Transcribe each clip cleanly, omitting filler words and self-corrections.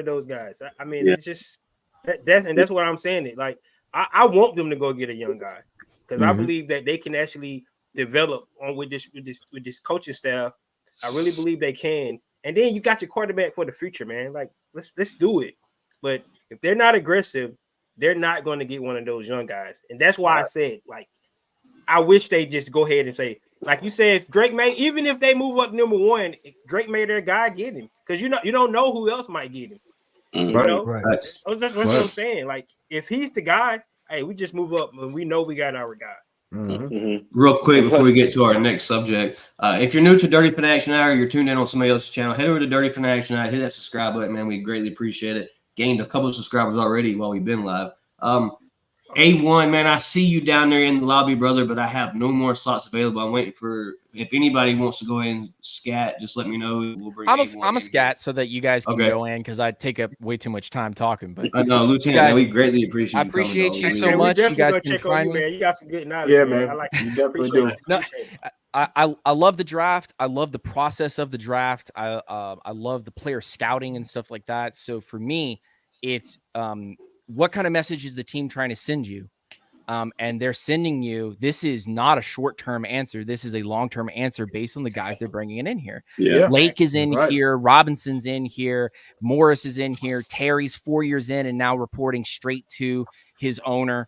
those guys. I mean, Yeah. it's just that's what I'm saying. It like I want them to go get a young guy because I believe that they can actually develop on with this coaching staff. I really believe they can. And then you got your quarterback for the future, man. Like let's do it. But if they're not aggressive, they're not going to get one of those young guys. And that's why I said like I wish they just go ahead and say, like you said, if Drake may, even if they move up number one, Drake made their guy get him because you don't know who else might get him. You Mhm. know, Right. that's what I'm saying. Like if he's the guy, hey, we just move up and we know we got our guy. Real quick before we get to our next subject, if you're new to Dirty Fanatic Night or you're tuned in on somebody else's channel, head over to Dirty Fanatic Night, hit that subscribe button, man. We greatly appreciate it. Gained a couple of subscribers already while we've been live. A1, man, I see you down there in the lobby, brother, but I have no more slots available. I'm waiting for if anybody wants to go ahead and scat, just let me know. We'll bring I'm a scat so that you guys can go in because I take up way too much time talking. But no, Lieutenant, guys, we greatly appreciate. I appreciate you so Man, much. You guys gonna can check on find you, me. man. You got some good knowledge. Yeah, man. man. I like You definitely do. No, I love the draft. I love the process of the draft. I love the player scouting and stuff like that. So for me, it's what kind of message is the team trying to send you? And they're sending you, this is not a short-term answer. This is a long-term answer based on the guys they're bringing in here. Yeah. Lake is in here. Robinson's in here. Morris is in here. Terry's 4 years in and now reporting straight to his owner.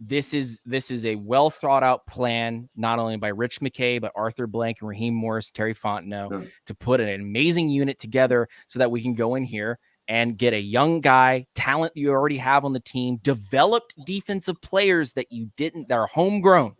This is a well-thought-out plan, not only by Rich McKay, but Arthur Blank and Raheem Morris, Terry Fontenot, to put an amazing unit together so that we can go in here and get a young guy, talent you already have on the team, developed defensive players that you didn't, that are homegrown,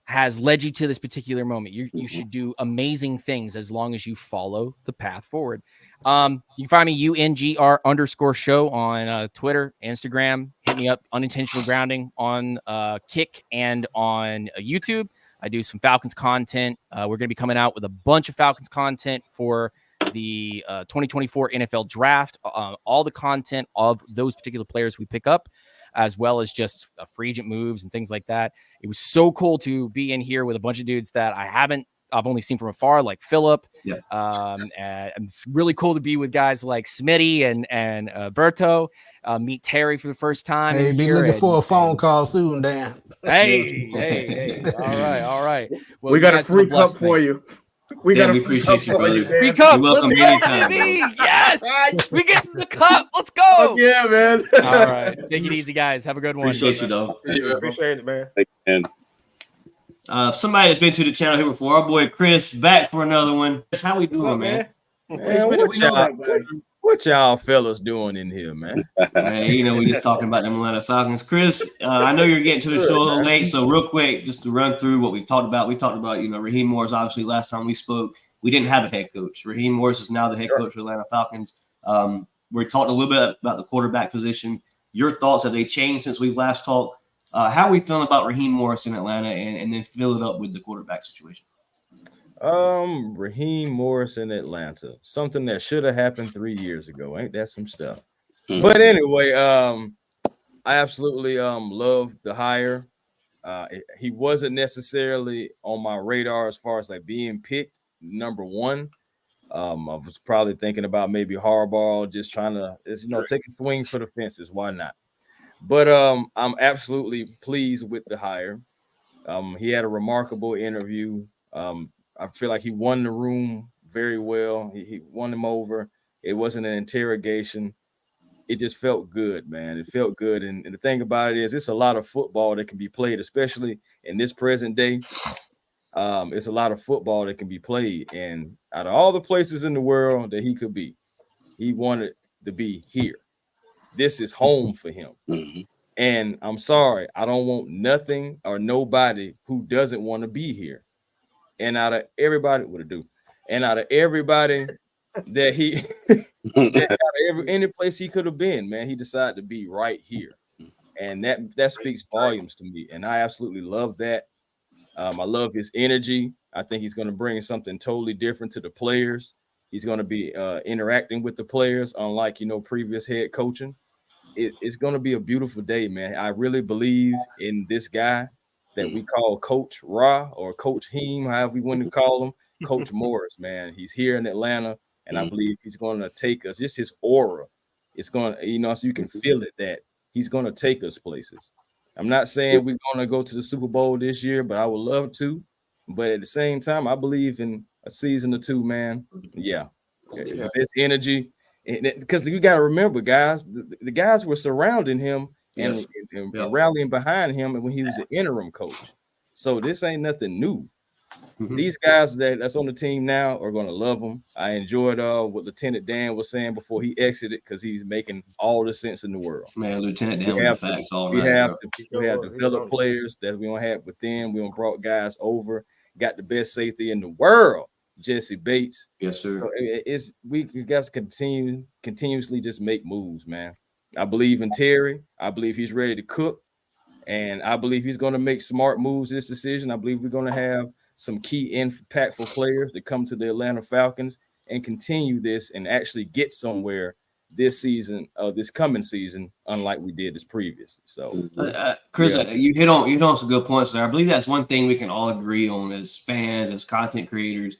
has led you to this particular moment. You should do amazing things as long as you follow the path forward. You can find me UNGR_show on Twitter, Instagram. Hit me up, Unintentional Grounding on Kick and on YouTube. I do some Falcons content. We're going to be coming out with a bunch of Falcons content for the 2024 NFL draft, all the content of those particular players we pick up, as well as just free agent moves and things like that. It was so cool to be in here with a bunch of dudes that I've only seen from afar, like Philip. Yeah. And it's really cool to be with guys like Smitty and Berto. Meet Terry for the first time. Hey, be looking for a phone call soon, Dan. Hey. All right. Well, we got a free cup for you. We appreciate you, brother. Free cup. You're welcome anytime. Yes. We get the cup. Let's go. Oh, yeah, man. All right. Take it easy, guys. Have a good one. Appreciate you, dog. Appreciate it, man. And Somebody that's been to the channel here before, our boy Chris, back for another one. How we doing, man? What y'all fellas doing in here, man? Man, we just talking about them Atlanta Falcons. Chris, I know you're getting to the show a little late, so real quick, just to run through what we've talked about. We talked about, Raheem Morris, obviously, last time we spoke. We didn't have a head coach. Raheem Morris is now the head coach for Atlanta Falcons. We talked a little bit about the quarterback position. Your thoughts, have they changed since we've last talked? How are we feeling about Raheem Morris in Atlanta, and then fill it up with the quarterback situation? Raheem Morris in Atlanta, something that should have happened 3 years ago. Ain't that some stuff? But anyway, I absolutely love the hire. He wasn't necessarily on my radar as far as like being picked number one. I was probably thinking about maybe Harbaugh, just trying to, take a swing for the fences. Why not? But I'm absolutely pleased with the hire. He had a remarkable interview. I feel like he won the room very well. He won him over. It wasn't an interrogation. It just felt good, man. It felt good. And the thing about it is, it's a lot of football that can be played, especially in this present day. It's a lot of football that can be played. And out of all the places in the world that he could be, he wanted to be here. This is home for him. And I'm sorry, I don't want nothing or nobody who doesn't want to be here. And out of everybody, out of everybody that he, any place he could have been, man, he decided to be right here. And that speaks volumes to me. And I absolutely love that. I love his energy. I think he's going to bring something totally different to the players. He's going to be interacting with the players, unlike, previous head coaching. It's going to be a beautiful day, man. I really believe in this guy that we call Coach Ra or Coach Heem, however we want to call him, Coach Morris, man. He's here in Atlanta. And I believe he's going to take us. Just his aura. It's going to, so you can feel it that he's going to take us places. I'm not saying we're going to go to the Super Bowl this year, but I would love to. But at the same time, I believe in a season or two, man. Yeah. With this energy. Because you got to remember, guys, the guys were surrounding him and rallying behind him when he was an interim coach. So this ain't nothing new. These guys that's on the team now are going to love him. I enjoyed what Lieutenant Dan was saying before he exited because he's making all the sense in the world. Man, Lieutenant Dan with the facts all we night. We have developed players that we don't have within. We don't brought guys over. Got the best safety in the world, Jesse Bates. Yes, sir. So we guys continuously just make moves, man. I believe in Terry. I believe he's ready to cook, and I believe he's going to make smart moves this decision. I believe we're going to have some key impactful players that come to the Atlanta Falcons and continue this and actually get somewhere this season, this coming season, unlike we did this previous. So, Chris, you hit on some good points there. I believe that's one thing we can all agree on as fans, as content creators.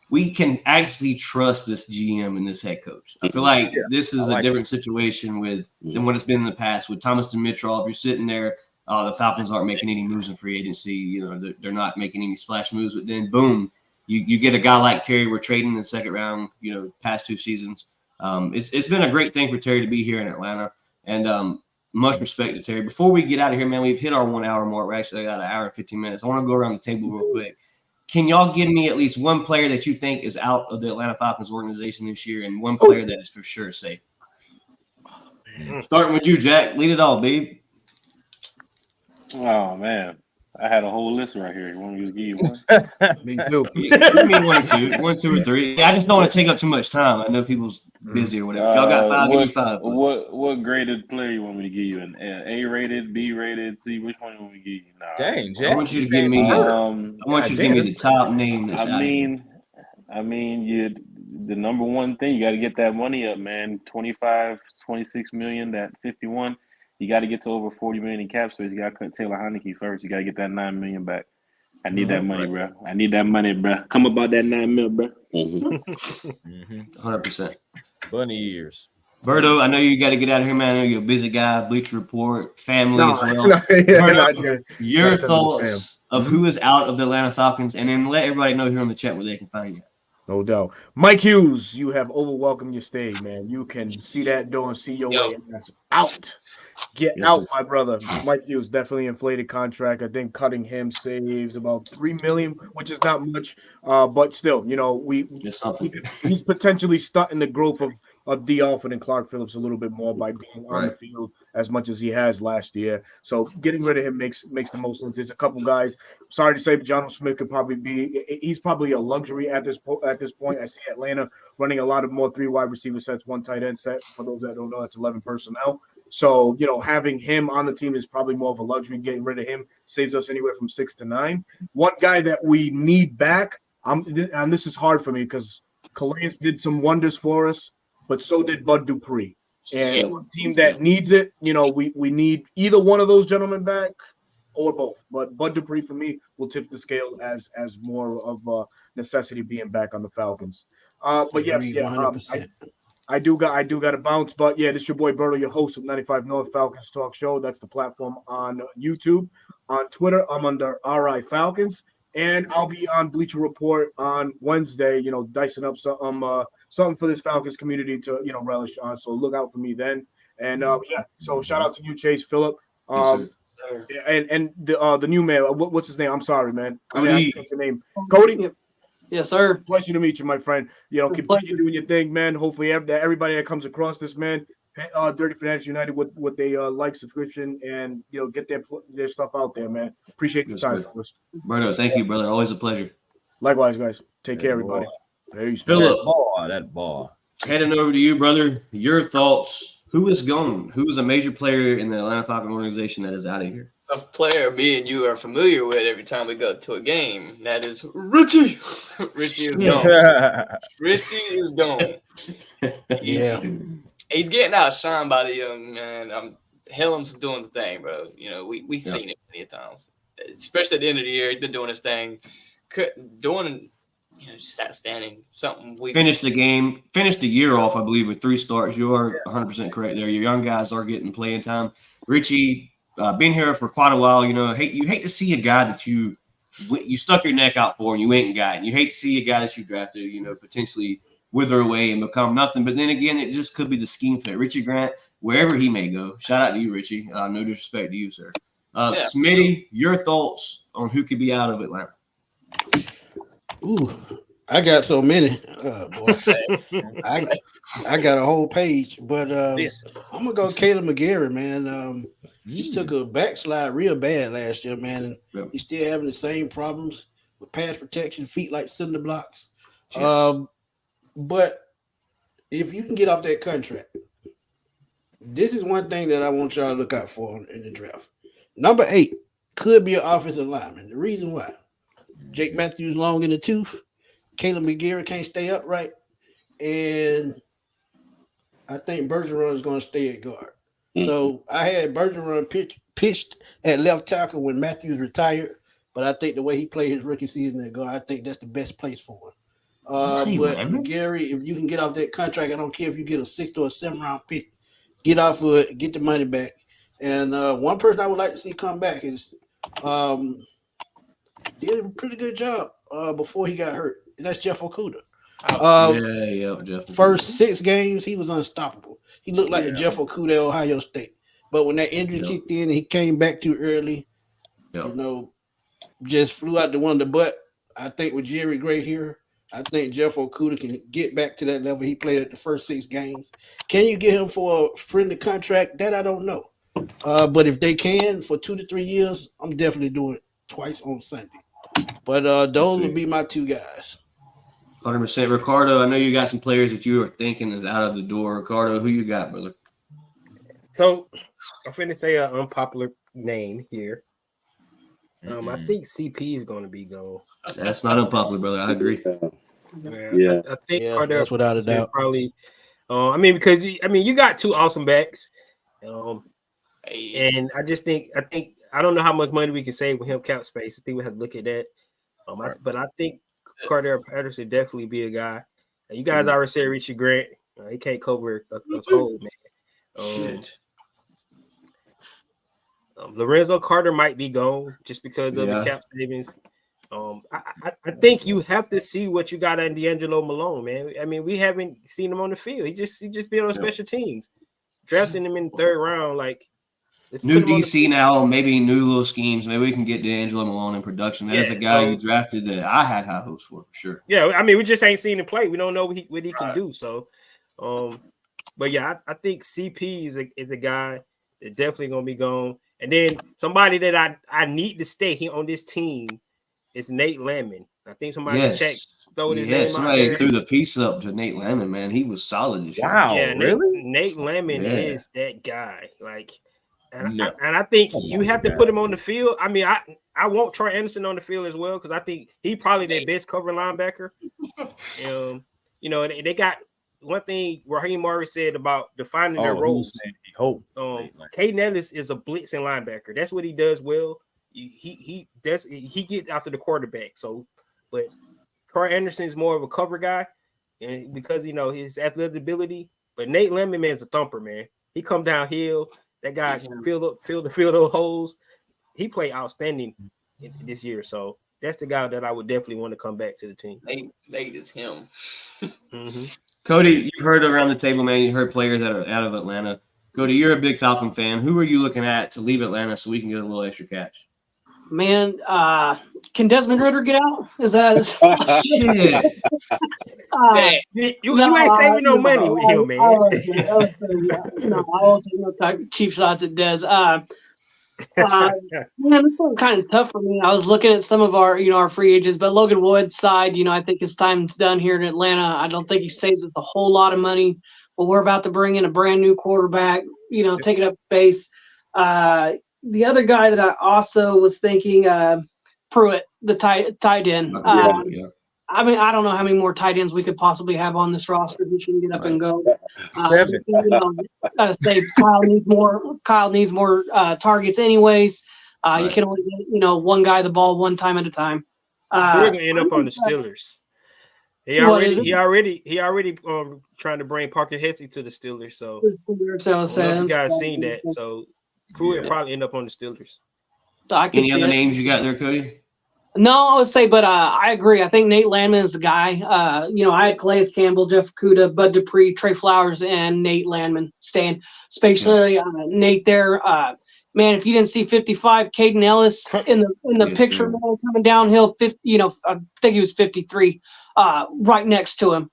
We can actually trust this GM and this head coach. I feel like this is a different situation than what it's been in the past with Thomas Dimitrov. You're sitting there. The Falcons aren't making any moves in free agency. They're not making any splash moves. But then, boom, you get a guy like Terry. We're trading in the second round. Past 2 seasons. It's been a great thing for Terry to be here in Atlanta, and much respect to Terry. Before we get out of here, man, we've hit our 1 hour mark. We're actually got 1 hour and 15 minutes. I want to go around the table real quick. Can y'all give me at least one player that you think is out of the Atlanta Falcons organization this year, and one player that is for sure safe? Starting with you, Jack. Lead it all, babe. Oh man, I had a whole list right here. You want me to give you one? Me too. Give me 1, 2, or 3. Yeah, I just don't want to take up too much time. I know people's busy or whatever. If y'all got 5, give me 5. What graded player you want me to give you? An A-rated, B-rated, C? Which one you want me to give you? Nah, dang, Jack. I want you to give me. The top name. That's I mean, the number one thing, you got to get that money up, man. 25, 26 million, that 51. You got to get to over 40 million in cap space. You got to cut Taylor Heineke first. You got to get that 9 million back. I need that money, bro. I need that money, bro. Come about that 9 mil, bro. 100%. Bunny ears. Berto, I know you got to get out of here, man. I know you're a busy guy. Bleacher Report, family as well. Berto, your thoughts of who is out of the Atlanta Falcons, and then let everybody know here on the chat where they can find you. No doubt. Mike Hughes, you have overwhelmed your stay, man. You can see that door and see your way out. Get out, my brother. Mike Hughes, definitely inflated contract. I think cutting him saves about $3 million, which is not much, but still, he's potentially stunting the growth of D. Alford and Clark Phillips a little bit more by being on the field as much as he has last year. So getting rid of him makes the most sense. There's a couple guys. Sorry to say, but John Smith could probably he's probably a luxury at this point. I see Atlanta running a lot of more 3 wide receiver sets, 1 tight end set. For those that don't know, that's 11 personnel. So, having him on the team is probably more of a luxury. Getting rid of him saves us anywhere from 6 to 9. One guy that we need back, and this is hard for me because Calais did some wonders for us, but so did Bud Dupree. And a team that needs it, we need either one of those gentlemen back or both. But Bud Dupree, for me, will tip the scale as more of a necessity being back on the Falcons. I do got to bounce, but this is your boy Berto, your host of 95 North Falcons Talk Show. That's the platform on YouTube. On Twitter, I'm under RI Falcons, and I'll be on Bleacher Report on Wednesday. Dicing up something for this Falcons community to relish on. So look out for me then. And so shout out to you, Chase Phillip. And the new man. What's his name? I'm sorry, man. Cody. What's your name? Cody. Yes, sir. Pleasure to meet you, my friend. Continue doing your thing, man. Hopefully, everybody that comes across this, man, Dirty Fanatics United with they like subscription and get their stuff out there, man. Appreciate the time, fellas. Berto, thank you, brother. Always a pleasure. Likewise, guys. Take care, everybody. Peace. Philip, that ball. Heading over to you, brother. Your thoughts. Who is gone? Who is a major player in the Atlanta Falcons organization that is out of here? A player me and you are familiar with every time we go to a game. That is Richie. Richie is gone. Richie is gone. He's getting outshined by the young man. Helm's doing the thing, bro. We've seen it many times, especially at the end of the year. He's been doing his thing, doing just outstanding. Something we Finished the year off, I believe, with 3 starts. You are 100% correct there. Your young guys are getting playing time. Richie, been here for quite a while. You hate to see a guy that you stuck your neck out for and you ain't got. And you hate to see a guy that you drafted, potentially wither away and become nothing. But then again, it just could be the scheme fit. Richie Grant, wherever he may go. Shout out to you, Richie. No disrespect to you, sir. Smitty, your thoughts on who could be out of Atlanta? Ooh, I got so many. Boy. I got a whole page, but I'm gonna go Caleb McGarry, man. He took a backslide real bad last year, man, and he's still having the same problems with pass protection, feet like cinder blocks. But if you can get off that contract, this is one thing that I want y'all to look out for in the draft. Number 8 could be an offensive lineman. The reason why: Jake Matthews long in the tooth. Caleb McGarry can't stay upright. And I think Bergeron is going to stay at guard. So I had Bergeron pitched at left tackle when Matthews retired. But I think the way he played his rookie season at guard, I think that's the best place for him. But McGarry, if you can get off that contract, I don't care if you get a 6th or a 7th round pick. Get off of it, get the money back. And one person I would like to see come back is did a pretty good job before he got hurt. And that's Jeff Okudah. Jeff. First 6 games, he was unstoppable. He looked like the Jeff Okudah at Ohio State. But when that injury kicked in and he came back too early, just flew out the window. But I think with Jerry Gray here, I think Jeff Okudah can get back to that level he played at the first 6 games. Can you get him for a friendly contract? That I don't know. But if they can for 2 to 3 years, I'm definitely doing it twice on Sunday. But those would be my 2 guys. 100%. Ricardo, I know you got some players that you are thinking is out of the door. Ricardo, who you got, brother? So I'm finna say an unpopular name here. I think CP is going to be gone. That's not unpopular, brother. I agree. I think Cardell that's without a doubt. Probably. Because you got 2 awesome backs, and I think I don't know how much money we can save with him cap space. I think we have to look at that. But I think Cardell Patterson definitely be a guy. You guys already said Richie Grant. He can't cover a cold, man. Lorenzo Carter might be gone just because of the cap savings. I think you have to see what you got in D'Angelo Malone, man. I mean, we haven't seen him on the field. He just been on special teams. Drafting him in the 3rd round, like new DC now, maybe new little schemes. Maybe we can get D'Angelo Malone in production. That is a guy you drafted that I had high hopes for sure. Yeah, I mean, we just ain't seen him play. We don't know what he can do. So, but yeah, I think CP is a guy that definitely gonna be gone. And then somebody that I need to stay here on this team is Nate Landman. I think somebody throw his name somebody out there. threw the piece up to Nate Landman, man. He was solid this year. Wow, yeah, really? Nate Landman is that guy. Like, and I think you have to put him on the field. I mean, I want Troy Anderson on the field as well because I think he probably their best cover linebacker. They got one thing Raheem Morris said about defining their roles. Caden Ellis is a blitzing linebacker. That's what he does well. He gets after the quarterback. So, but Troy Anderson is more of a cover guy, and because his athletic ability. But Nate Landman, man, is a thumper, man. He come downhill. That guy fill those holes. He played outstanding this year. So that's the guy that I would definitely want to come back to the team. Nate is him. Cody, you've heard around the table, man. You heard players that are out of Atlanta. Cody, you're a big Falcon fan. Who are you looking at to leave Atlanta so we can get a little extra cash? Man, can Desmond Ritter get out? Is that shit? You ain't saving no money with him, man. I won't take no cheap shots at Des. Man, this one's kind of tough for me. I was looking at some of our free agents, but Logan Wood's side, I think his time's done here in Atlanta. I don't think he saves us a whole lot of money, but we're about to bring in a brand new quarterback, taking up space. The other guy that I also was thinking, Pruitt, the tight end. I mean, I don't know how many more tight ends we could possibly have on this roster. We should get up and go. 7. Say Kyle needs more targets, anyways. You can only get one guy the ball one time at a time. We're gonna end up on the Steelers. He already trying to bring Parker Hesse to the Steelers. So I don't know if you guys seen that. So Pruitt probably end up on the Steelers. Any other names you got there, Cody? No, I would say, but I agree. I think Nate Landman is the guy. I had Calais Campbell, Jeff Okudah, Bud Dupree, Trey Flowers, and Nate Landman staying. Especially Nate there. Man, if you didn't see 55, Caden Ellis in the picture coming downhill, 50, I think he was 53, right next to him,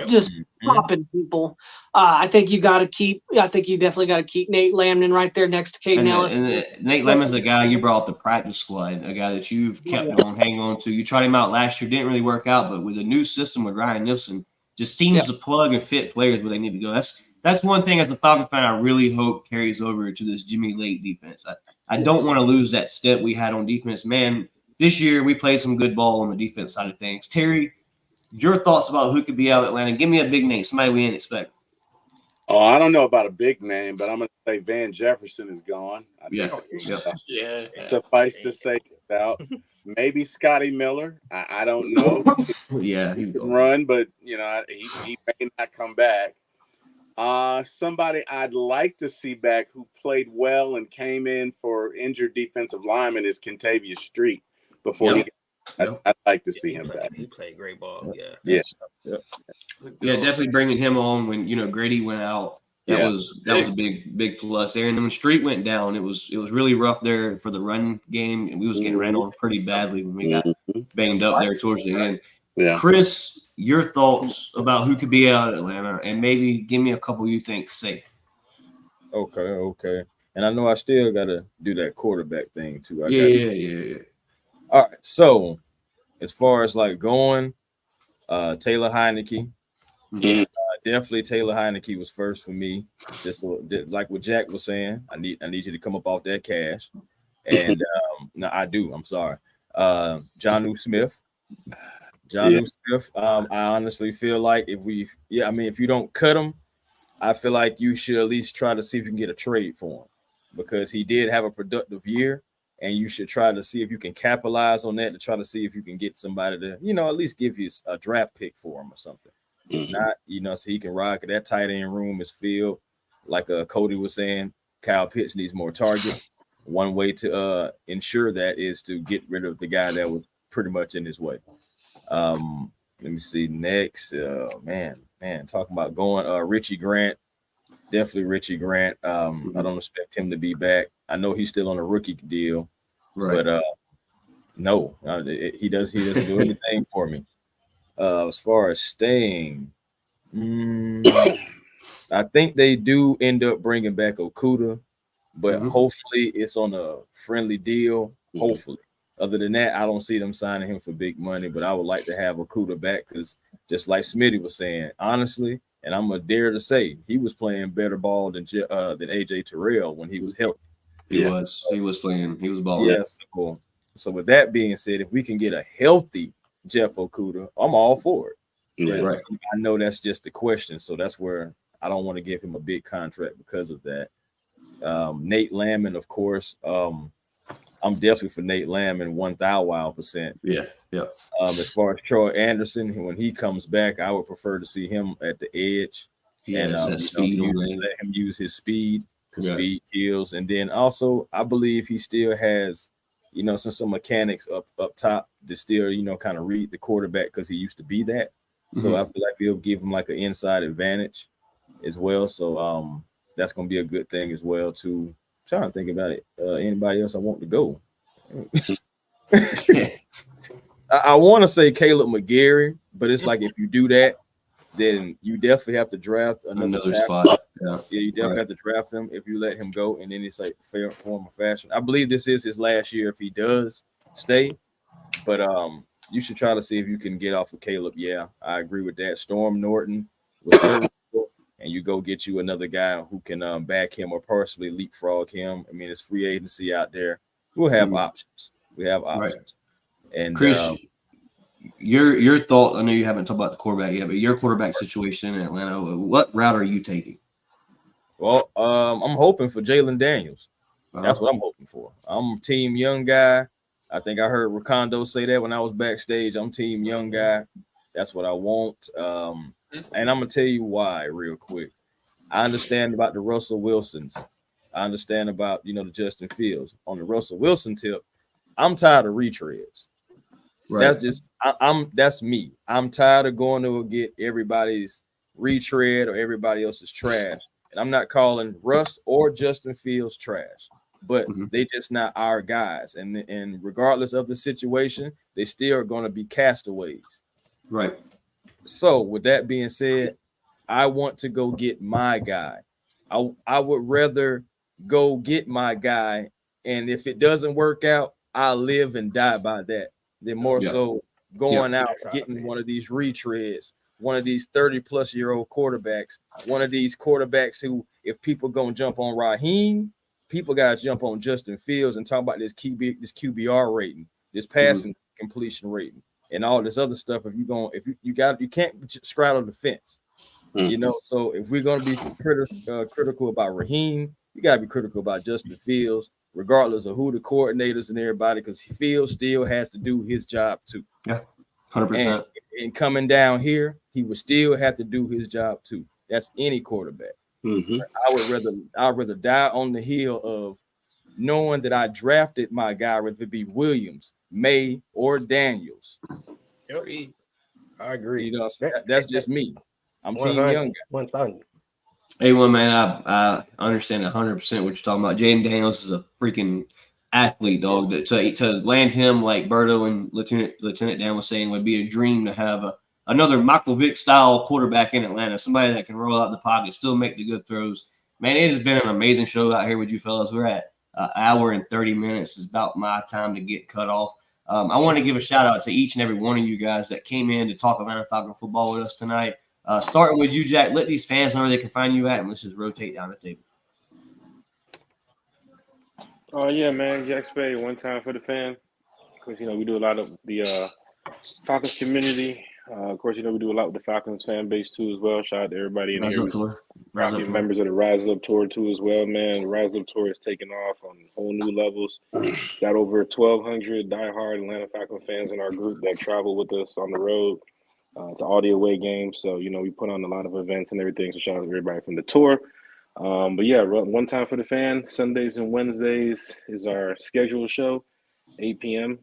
just popping people. I think you definitely got to keep Nate Landman right there next to Caden Ellis. And Nate Landman's a guy you brought off the practice squad, a guy that you've kept on hanging on to. You tried him out last year, didn't really work out, but with a new system with Ryan Nielsen, just seems to plug and fit players where they need to go. That's one thing as a Falcon fan I really hope carries over to this Jimmy Lake defense. I don't want to lose that step we had on defense. Man, this year we played some good ball on the defense side of things. Terry, your thoughts about who could be out of Atlanta? Give me a big name, somebody we didn't expect. Oh, I don't know about a big name, but I'm going to say Van Jefferson is gone. Suffice to say out. Maybe Scotty Miller. I don't know. He can run, but he may not come back. Somebody I'd like to see back who played well and came in for injured defensive lineman is Kentavious Street before I'd like to see him back. He played great ball. Definitely bringing him on when Grady went out. That was a big plus there. And then when Street went down, it was really rough there for the run game, and we was getting ran on pretty badly when we got banged up there towards the end. Yeah. Chris, your thoughts about who could be out at Atlanta, and maybe give me a couple you think safe. Okay. And I know I still got to do that quarterback thing too. Yeah. All right. So as far as going, Taylor Heineke. Definitely Taylor Heineke was first for me. Just like what Jack was saying, I need you to come up off that cash. And no, I do. I'm sorry. Jonnu Smith. Smith. I honestly feel like if you don't cut him, I feel like you should at least try to see if you can get a trade for him, because he did have a productive year, and you should try to see if you can capitalize on that to try to see if you can get somebody to, at least give you a draft pick for him or something. If not, so he can rock. That tight end room is filled. Like Cody was saying, Kyle Pitts needs more targets. One way to ensure that is to get rid of the guy that was pretty much in his way. Let me see next. Man, talking about going Richie Grant. Definitely Richie Grant. I don't expect him to be back. I know he's still on a rookie deal, but no, he doesn't do anything for me. As far as staying, I think they do end up bringing back Okudah, but hopefully it's on a friendly deal. Hopefully. Other than that, I don't see them signing him for big money, but I would like to have Okudah back, because just like Smitty was saying, honestly, and I'm going to dare to say, he was playing better ball than AJ Terrell when he was healthy. He was playing. He was balling. Yes. So with that being said, if we can get a healthy Jeff Okudah, I'm all for it. Yeah. Right. I know that's just the question, so that's where I don't want to give him a big contract because of that. Nate Landman, of course. I'm definitely for Nate Landman 1,000%. Yeah. As far as Troy Anderson, when he comes back, I would prefer to see him at the edge. Let him use his speed, because speed kills. And then also, I believe he still has, some mechanics up top to still, kind of read the quarterback, because he used to be that. So I feel like he'll give him like an inside advantage as well. So that's going to be a good thing as well too. Trying to think about it. Anybody else I want to go? I want to say Caleb McGarry, but it's like if you do that, then you definitely have to draft another spot. Yeah, you definitely have to draft him if you let him go, and then it's like fair form of fashion. I believe this is his last year if he does stay, but you should try to see if you can get off of Caleb. Yeah, I agree with that. Storm Norton was serviceable, and you go get you another guy who can back him or partially leapfrog him. I mean, it's free agency out there. We'll have options. We have options. Right. And Chris, your thought, I know you haven't talked about the quarterback yet, but your quarterback situation in Atlanta, what route are you taking? Well, I'm hoping for Jalen Daniels. That's what I'm hoping for. I'm team young guy. I think I heard Ricondo say that when I was backstage. I'm team young guy. That's what I want. And I'm gonna tell you why real quick. I understand about the Russell Wilsons. I understand about the Justin Fields. On the Russell Wilson tip, I'm tired of retreads. Right. That's just that's me. I'm tired of going to get everybody's retread or everybody else's trash. And I'm not calling Russ or Justin Fields trash, but they just not our guys. And regardless of the situation, they still are going to be castaways. Right. So with that being said, I want to go get my guy. I would rather go get my guy, and if it doesn't work out, I'll live and die by that. Than more so going out getting one of these retreads, one of these 30-plus-year-old quarterbacks, one of these quarterbacks who, if people gonna jump on Raheem, people gotta jump on Justin Fields and talk about this QBR rating, this passing completion rating, and all this other stuff. If you can't straddle the fence. So if we're going to be critical about Raheem, you got to be critical about Justin Fields, regardless of who the coordinators and everybody, because Fields still has to do his job too. Yeah, 100%. And coming down here, he would still have to do his job too. That's any quarterback. I'd rather die on the hill of knowing that I drafted my guy, whether it be Williams, May, or Daniels. Yep. I agree. That's just me. I'm team young guy. 1,000. A1, man, I understand 100% what you're talking about. Jaden Daniels is a freaking athlete, dog. To land him like Berto and Lieutenant Dan was saying would be a dream to have another Michael Vick style quarterback in Atlanta, somebody that can roll out the pocket, still make the good throws. Man, it has been an amazing show out here with you fellas. We're at an hour and 30 minutes. It's about my time to get cut off. I want to give a shout out to each and every one of you guys that came in to talk Atlanta Falcon football with us tonight. Starting with you, Jack, let these fans know where they can find you at, and let's just rotate down the table. Oh, yeah, man. Jack Spade, one time for the fan. Of course, we do a lot of the Falcons community. Of course, we do a lot with the Falcons fan base, too, as well. Shout out to everybody in here who's members of the Rise Up Tour, too, as well, man. The Rise Up Tour is taking off on whole new levels. Got over 1,200 diehard Atlanta Falcon fans in our group that travel with us on the road. It's an audio away game, so we put on a lot of events and everything. So shout out to everybody from the tour. But yeah, one time for the fan. Sundays and Wednesdays is our scheduled show, 8 p.m.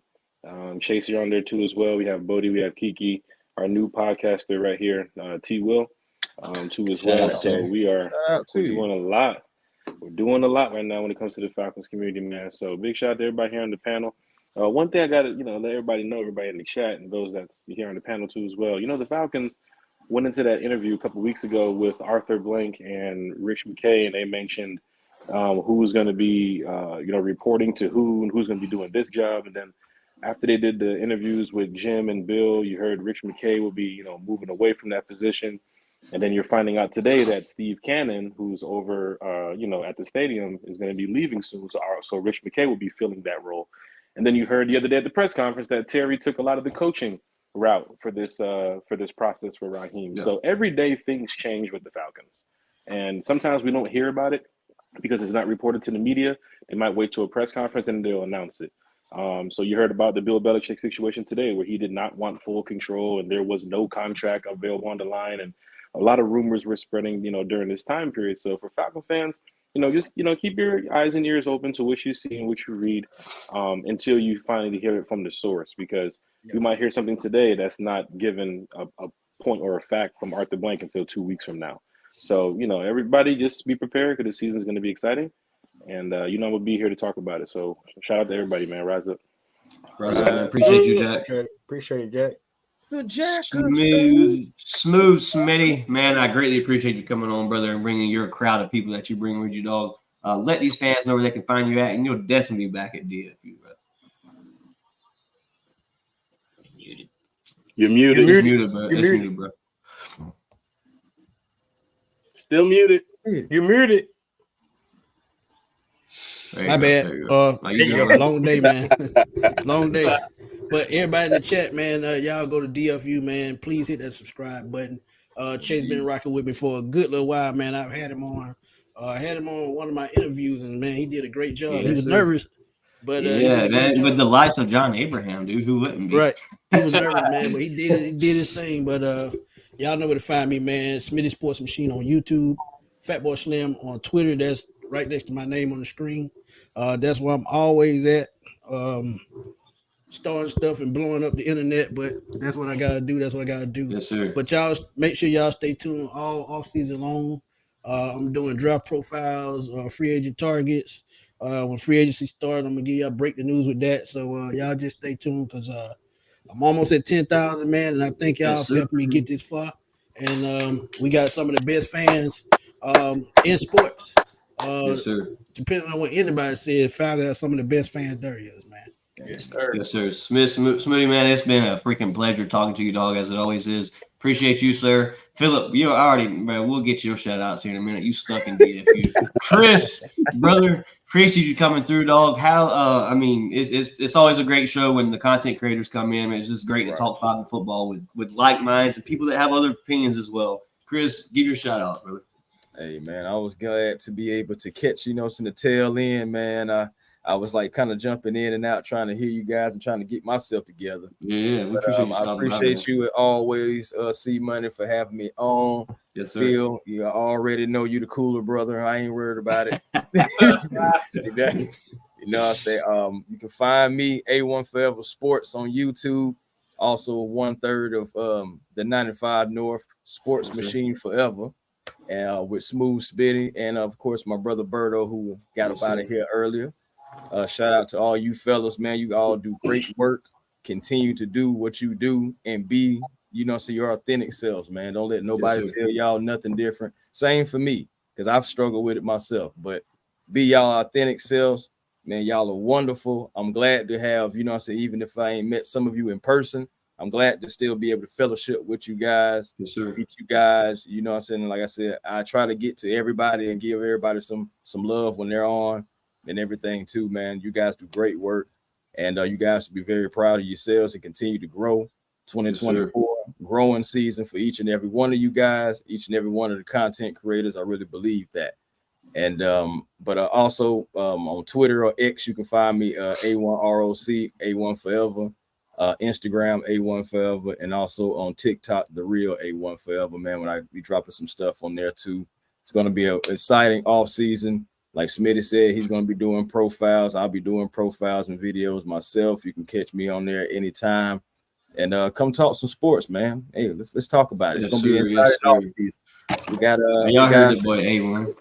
Chase, you're on there too as well. We have Bodie, we have Kiki, our new podcaster right here, T. Will, too as well. So we're doing a lot. We're doing a lot right now when it comes to the Falcons community, man. So big shout out to everybody here on the panel. One thing I got to, let everybody know, everybody in the chat and those that's here on the panel too as well. The Falcons went into that interview a couple of weeks ago with Arthur Blank and Rich McKay, and they mentioned who's going to be, reporting to who and who's going to be doing this job. And then after they did the interviews with Jim and Bill, you heard Rich McKay will be, moving away from that position. And then you're finding out today that Steve Cannon, who's over, at the stadium, is going to be leaving soon. So Rich McKay will be filling that role. And then you heard the other day at the press conference that Terry took a lot of the coaching route for this process for Raheem. Yeah. So every day things change with the Falcons. And sometimes we don't hear about it because it's not reported to the media. They might wait till a press conference and they'll announce it. So you heard about the Bill Belichick situation today where he did not want full control and there was no contract available on the line. And a lot of rumors were spreading, during this time period. So for Falcon fans, just, keep your eyes and ears open to what you see and what you read until you finally hear it from the source, because you might hear something today that's not given a point or a fact from Arthur Blank until 2 weeks from now. So, everybody just be prepared because the season is going to be exciting. And, we'll be here to talk about it. So shout out to everybody, man. Rise up. Rise up. Appreciate you, Jack. Appreciate it, Jack. The Jack. Smooth, Smitty. Man, I greatly appreciate you coming on, brother, and bringing your crowd of people that you bring with you, dog. Let these fans know where they can find you at, and you'll definitely be back at DFU, bro. You're muted. You're muted, bro. You're muted, bro. Still muted. You're muted. My bad. Long day, man. Long day. But everybody in the chat, man, y'all go to DFU, man. Please hit that subscribe button. Chase been rocking with me for a good little while, man. I've had him on. I had him on one of my interviews, and man, he did a great job. He was nervous. But yeah, man, with the life of John Abraham, dude, who wouldn't be? Right. He was nervous, man, but he did his thing. But y'all know where to find me, man. Smitty Sports Machine on YouTube, Fatboy Slim on Twitter. That's right next to my name on the screen. That's where I'm always at. Starting stuff and blowing up the internet, but that's what I gotta do. That's what I gotta do. Yes, sir. But y'all make sure y'all stay tuned all off season long. I'm doing draft profiles, free agent targets. When free agency starts, I'm gonna give y'all break the news with that. So y'all just stay tuned because I'm almost at 10,000, man, and I thank y'all for helping me get this far. And we got some of the best fans in sports. Yes, sir. Depending on what anybody said, Falcons have some of the best fans there is, man. Yes, sir. Yes, sir. Smitty, man, it's been a freaking pleasure talking to you, dog, as it always is. Appreciate you, sir. Philip, you're already, man, we'll get your shout outs here in a minute. You stuck in DFU. Chris, brother, appreciate you coming through, dog. How, I mean, it's always a great show when the content creators come in. It's just great to talk Falcon football with like minds and people that have other opinions as well. Chris, give your shout out, brother. Hey, man, I was glad to be able to catch, in the tail end, man. I was like kind of jumping in and out, trying to hear you guys and trying to get myself together. Yeah, we appreciate you. I appreciate you always, C Money, for having me on. Yes, sir. Phil, you already know you the cooler brother. I ain't worried about it. I say you can find me A1 Forever Sports on YouTube. Also 1/3 of the 95 North Sports Machine Forever. With Smooth Spitty, and of course my brother Berto, who got up out of here earlier. Shout out to all you fellas, man. You all do great work. Continue to do what you do and be, so your authentic selves, man. Don't let nobody tell y'all nothing different. Same for me, because I've struggled with it myself. But be y'all authentic selves, man. Y'all are wonderful. I'm glad to have, even if I ain't met some of you in person, I'm glad to still be able to fellowship with you guys. Yes, sir. Meet you guys. Like I said, I try to get to everybody and give everybody some love when they're on. And everything too, man. You guys do great work, and you guys should be very proud of yourselves and continue to grow. 2024 growing season for each and every one of you guys, each and every one of the content creators. I really believe that. And but also on Twitter or X, you can find me A1ROC, A1 Forever, Instagram A1 Forever, and also on TikTok, the real A1 Forever, man. When I be dropping some stuff on there too. It's going to be an exciting off season. Like Smitty said, he's going to be doing profiles. I'll be doing profiles and videos myself. You can catch me on there anytime. And come talk some sports, man. Hey, let's talk about it. It's going to be an exciting offseason. We got y'all heard the boy A1.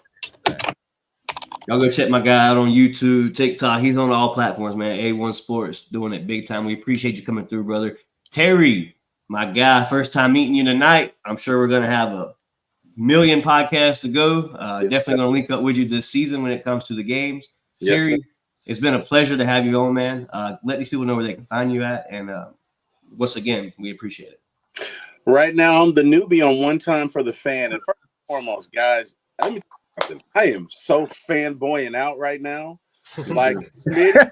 Y'all go check my guy out on YouTube, TikTok. He's on all platforms, man. A1 Sports, doing it big time. We appreciate you coming through, brother. Terry, my guy, first time meeting you tonight. I'm sure we're going to have a million podcasts to go. Definitely gonna link up with you this season when it comes to the games. Yes, Terry, sir. It's been a pleasure to have you on, man. Let these people know where they can find you at, and once again, we appreciate it. Right now, I'm the newbie on One Time for the Fan, and first and foremost, guys, let me tell you something. I am so fanboying out right now. Like, Smitty,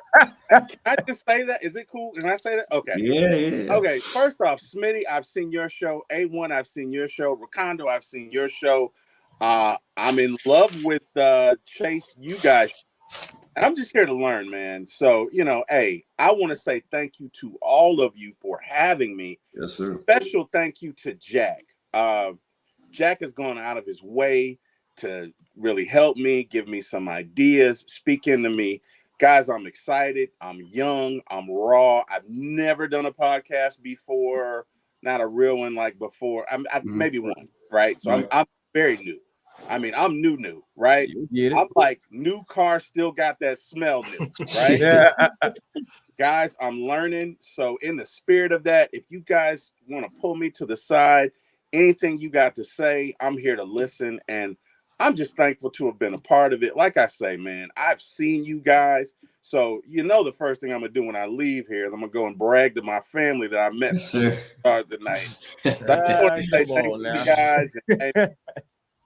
can I just say that? Is it cool? Can I say that? Okay. Yeah. Okay. First off, Smitty, I've seen your show. A1, I've seen your show. Rakondo, I've seen your show. I'm in love with Chase, you guys. And I'm just here to learn, man. So, hey, I want to say thank you to all of you for having me. Yes, sir. Special thank you to Jack. Jack has gone out of his way to really help me, give me some ideas, speak into me. Guys, I'm excited. I'm young. I'm raw. I've never done a podcast before. Not a real one like before. I've maybe one, right? So I'm very new. I mean, I'm new, right? I'm like, new car still got that smell new, right? Yeah. Guys, I'm learning. So in the spirit of that, if you guys want to pull me to the side, anything you got to say, I'm here to listen. And I'm just thankful to have been a part of it. Like I say, man, I've seen you guys. So, the first thing I'm going to do when I leave here is I'm going to go and brag to my family that I met some stars tonight. So I just want to say thank you guys.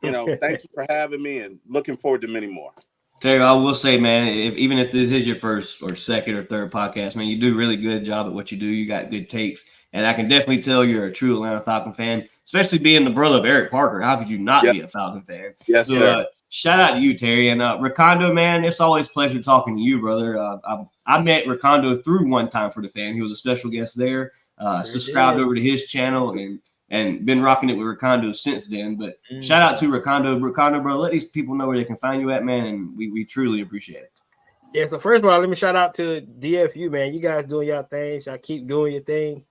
And, thank you for having me and looking forward to many more. Terry, I will say, man, even if this is your first or second or third podcast, man, you do a really good job at what you do. You got good takes. And I can definitely tell you're a true Atlanta Falcon fan. especially being the brother of Eric Parker. How could you not be a Falcon fan? Yes, so sir. Shout out to you, Terry. And Ricondo, man, it's always a pleasure talking to you, brother. I met Ricondo through One Time for the Fan. He was a special guest there. Subscribed over to his channel and been rocking it with Ricondo since then. But shout out to Ricondo. Ricondo, bro, let these people know where they can find you at, man. And we truly appreciate it. Yeah, so first of all, let me shout out to DFU, man. You guys doing your things. Y'all keep doing your thing.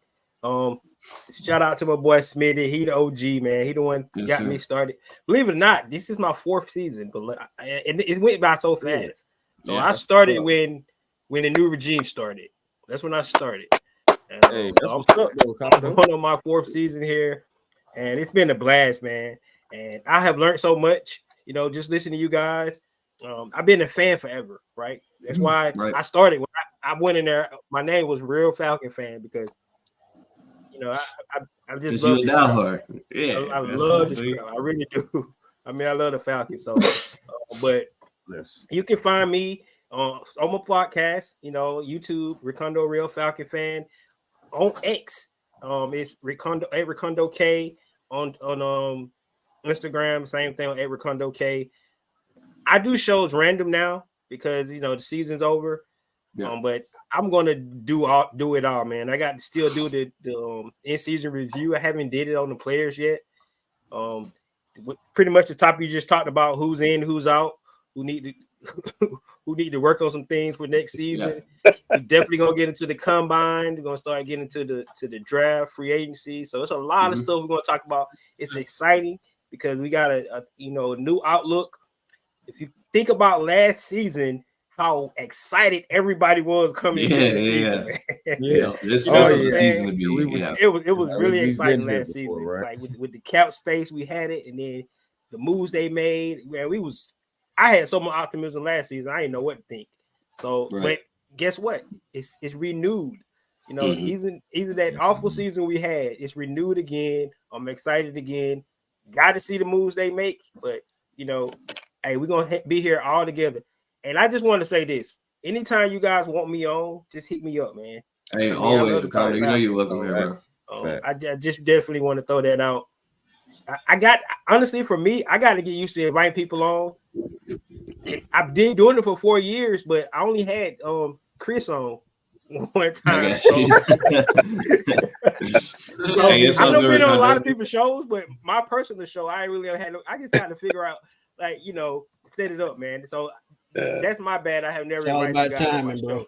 Shout out to my boy Smitty. He the OG, man. He the one got me started. Believe it or not, this is my 4th season, but it went by so fast. So I started when the new regime started. That's when I started. And, hey, that's what's up, though, I'm going on my 4th season here, and it's been a blast, man. And I have learned so much, just listening to you guys. I've been a fan forever, right? That's why I started. When I went in there, my name was Real Falcon Fan because, I just love this crowd. Yeah, I love this crowd. I really do. I mean, I love the Falcons. So, but you can find me on my podcast, YouTube, Ricondo Real Falcon Fan. On X, it's Ricondo K. On Instagram, same thing on Ricondo K. I do shows random now because the season's over. But I'm gonna do it all, man. I got to still do the in-season review. I haven't did it on the players yet. Pretty much the topic you just talked about: who's in, who's out, who need to work on some things for next season. We're definitely gonna get into the combine. We're gonna start getting to the draft, free agency. So it's a lot of stuff we're gonna talk about. It's exciting because we got a new outlook. If you think about last season, how excited everybody was coming into the season. This season to be. It was really exciting last season. Right? Like with the cap space, we had it, and then the moves they made. Man, I had so much optimism last season. I didn't know what to think. So, but guess what? It's renewed. Even that awful season we had, it's renewed again. I'm excited again. Got to see the moves they make, but hey, we're gonna be here all together. And I just want to say this: anytime you guys want me on, just hit me up, man. Hey, always, Ricardo. You know you're welcome here, bro. I just definitely want to throw that out. I got, honestly, for me, I got to get used to inviting people on. I've been doing it for 4 years, but I only had Chris on one time. So. I've been on a lot of people's shows, but my personal show, I really had. I just got to figure out, set it up, man. So that's my bad. I have never. It's all about timing, bro.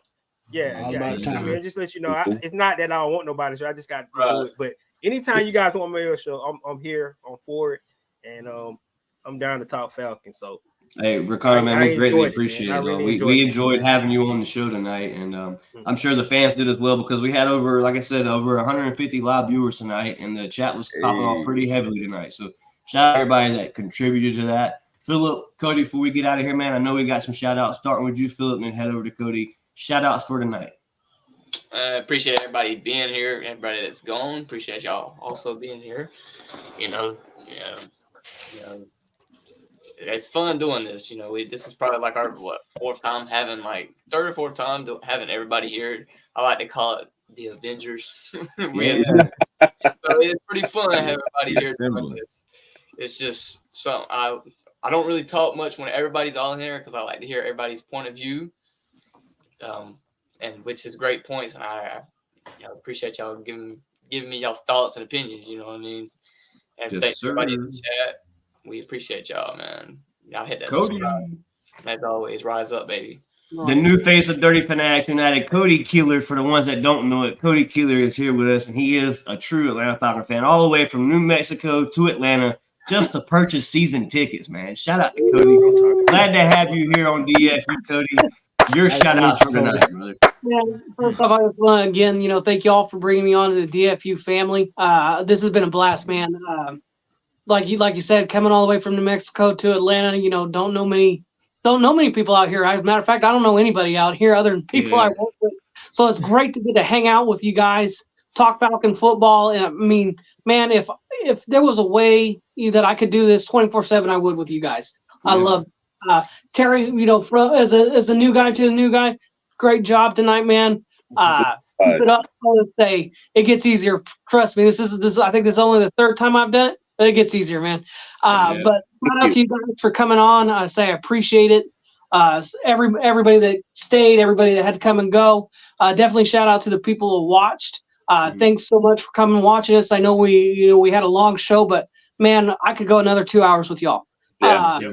Yeah, man, just let you know, it's not that I don't want nobody, so I just got to do it. But anytime you guys want me on your show, I'm here, I'm for it, and I'm down to talk Falcons. So, hey, Ricardo, man, we greatly appreciate it. Really we enjoyed having you on the show tonight, and I'm sure the fans did as well because we had over 150 live viewers tonight, and the chat was popping off pretty heavily tonight. So, shout out to everybody that contributed to that. Philip, Cody, before we get out of here, man, I know we got some shout outs starting with you, Philip, and then head over to Cody. Shout outs for tonight. Appreciate everybody being here, everybody that's gone. Appreciate y'all also being here. It's fun doing this. This is probably like our fourth time having third or fourth time having everybody here. I like to call it the Avengers. So it's pretty fun to have everybody here doing this. It's just something I don't really talk much when everybody's all in here because I like to hear everybody's point of view. And which is great points, and I appreciate y'all giving me y'all's thoughts and opinions. You know what I mean? And thanks everybody in the chat. We appreciate y'all, man. Y'all hit that subscribe. As always, rise up, baby. The new face of Dirty Fanatics United, Cody Keeler. For the ones that don't know it, Cody Keeler is here with us, and he is a true Atlanta Falcons fan, all the way from New Mexico to Atlanta just to purchase season tickets. Man, shout out to Cody. Glad to have you here on DFU, Cody. Your shout out for tonight, brother. Yeah, first off, I just want to again, thank you all for bringing me on to the DFU family. This has been a blast, man. Like you said, coming all the way from New Mexico to Atlanta, don't know many people out here. As a matter of fact, I don't know anybody out here other than people I work with. So it's great to get to hang out with you guys, talk Falcon football. And I mean, man, if there was a way that I could do this 24/7, I would with you guys. I love Terry, as a new guy to the new guy, great job tonight, man. keep it up. I would say it gets easier. Trust me. This. I think this is only the third time I've done it, but it gets easier, man. But shout out to you guys for coming on. I say I appreciate it. Everybody that stayed, everybody that had to come and go. Definitely shout out to the people who watched. Thanks so much for coming and watching us. I know we had a long show, but man, I could go another 2 hours with y'all. No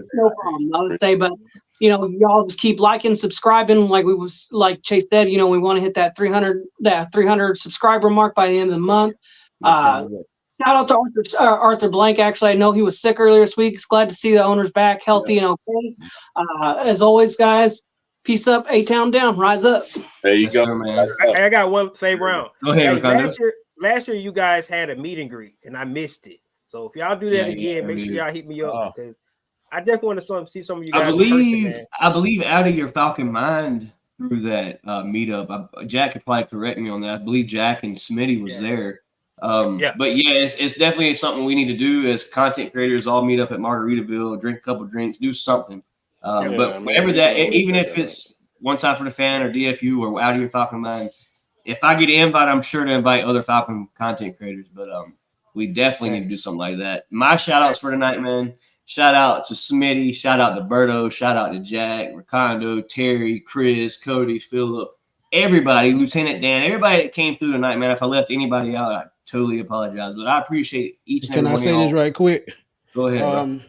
problem. I would say, but y'all just keep liking, subscribing. Like Chase said, we want to hit that 300 subscriber mark by the end of the month. Shout out to Arthur Blank. Actually, I know he was sick earlier this week. It's glad to see the owner's back, healthy and okay. As always, guys, peace up, A-Town down, rise up. There you go. Sir, man. I got one same round. Go ahead, last year you guys had a meet and greet, and I missed it. So if y'all do that again, make sure y'all hit me up because I definitely want to see some of you guys. I believe out of your Falcon mind through that meetup, Jack could probably correct me on that. I believe Jack and Smitty was there. But it's definitely something we need to do as content creators. All meet up at Margaritaville, drink a couple drinks, do something. But whenever even if it's one time for the fan or DFU or out of your Falcon mind, if I get an invite, I'm sure to invite other Falcon content creators. But we definitely need to do something like that. My shout outs for tonight, man. Shout out to Smitty, shout out to Berto, shout out to Jack, Ricondo, Terry, Chris, Cody, Phillip, everybody, Lieutenant Dan, everybody that came through tonight, man. If I left anybody out, I totally apologize. But I appreciate each and every one. Can I say this right quick? Go ahead, bro.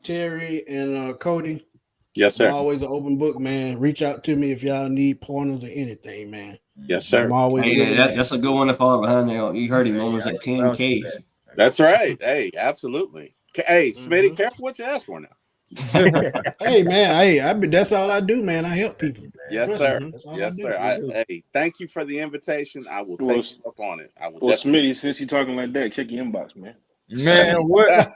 Terry and Cody. Yes, sir. I'm always an open book, man. Reach out to me if y'all need pointers or anything, man. Yes, sir. I'm always that's a good one to follow behind there. You heard him almost at 10K. That's right. Hey, absolutely. Hey, Smitty, careful what you ask for now. Hey, man. That's all I do, man. I help people. Yes, sir. Yes, sir. Hey, thank you for the invitation. I will take you up on it. I will. Well, Smitty, since you're talking like that, check your inbox, man. Man, what?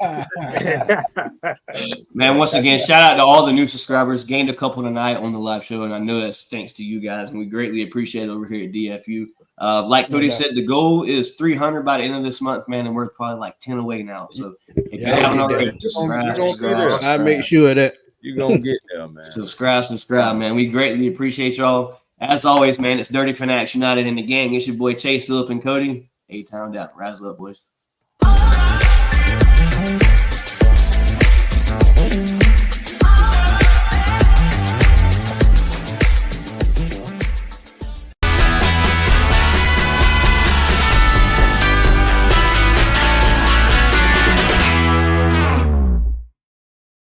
Man, once again, shout out to all the new subscribers. Gained a couple tonight on the live show, and I know that's thanks to you guys, and we greatly appreciate it over here at DFU. Like Cody said, the goal is 300 by the end of this month, man, and we're probably like 10 away now. So if you haven't already, subscribe. I make sure that you're gonna get there, man. Subscribe, man. We greatly appreciate y'all. As always, man, it's Dirty Fanatics United in the gang. It's your boy Chase, Phillip, and Cody. A-Town down. Rise up, boys.